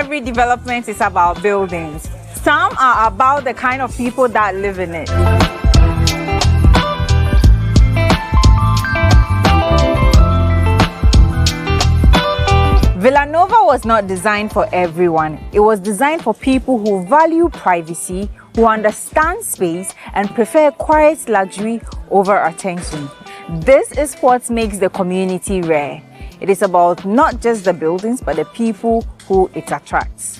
every development is about buildings. Some are about the kind of people that live in it. VillaNova was not designed for everyone. It was designed for people who value privacy, who understand space, and prefer quiet luxury over attention. This is what makes the community rare. It is about not just the buildings, but the people who it attracts.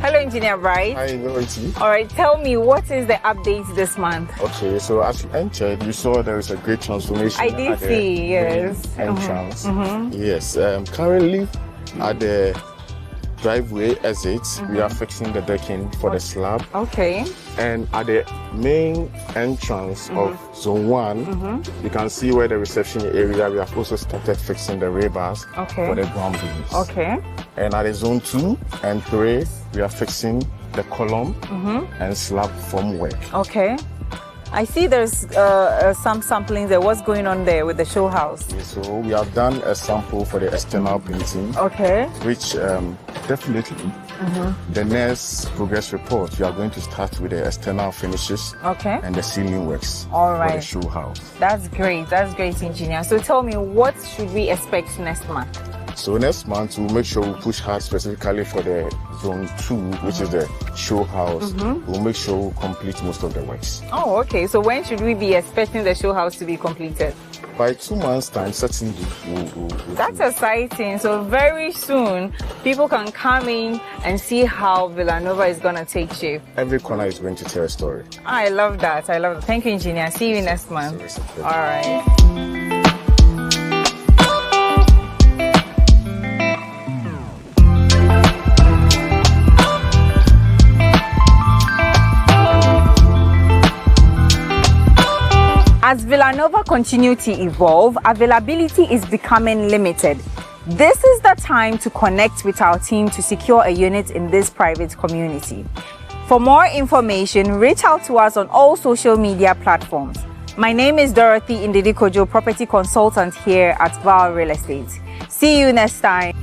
Hello, Engineer Bright. Hi, Dorothy. All right, tell me, what is the update this month? Okay, so as you entered, you saw there is a great transformation. I did see, yes. Entrance. Yes, currently at the driveway exits, we are fixing the decking for the slab. Okay. And at the main entrance of Zone 1, you can see where the reception area, we have also started fixing the ray bars for the ground beams. Okay. And at the Zone 2 and 3, we are fixing the column and slab formwork. Okay. I see there's some sampling there. What's going on there with the show house? Yeah, so we have done a sample for the external painting. Okay. Which definitely the next progress report, we are going to start with the external finishes and the ceiling works for the show house. That's great, engineer. So tell me, what should we expect next month? So next month, we'll make sure we push hard specifically for the Zone 2, which is the show house. We'll make sure we complete most of the works. Oh, okay. So when should we be expecting the show house to be completed? By 2 months' time, certainly. That's exciting. So very soon, people can come in and see how VillaNova is going to take shape. Every corner is going to tell a story. I love that. Thank you, engineer. See you next month. All right. As VillaNova continue to evolve, availability is becoming limited. This is the time to connect with our team to secure a unit in this private community. For more information, reach out to us on all social media platforms. My name is Dorothy Indidikojo, property consultant here at Val Real Estate. See you next time.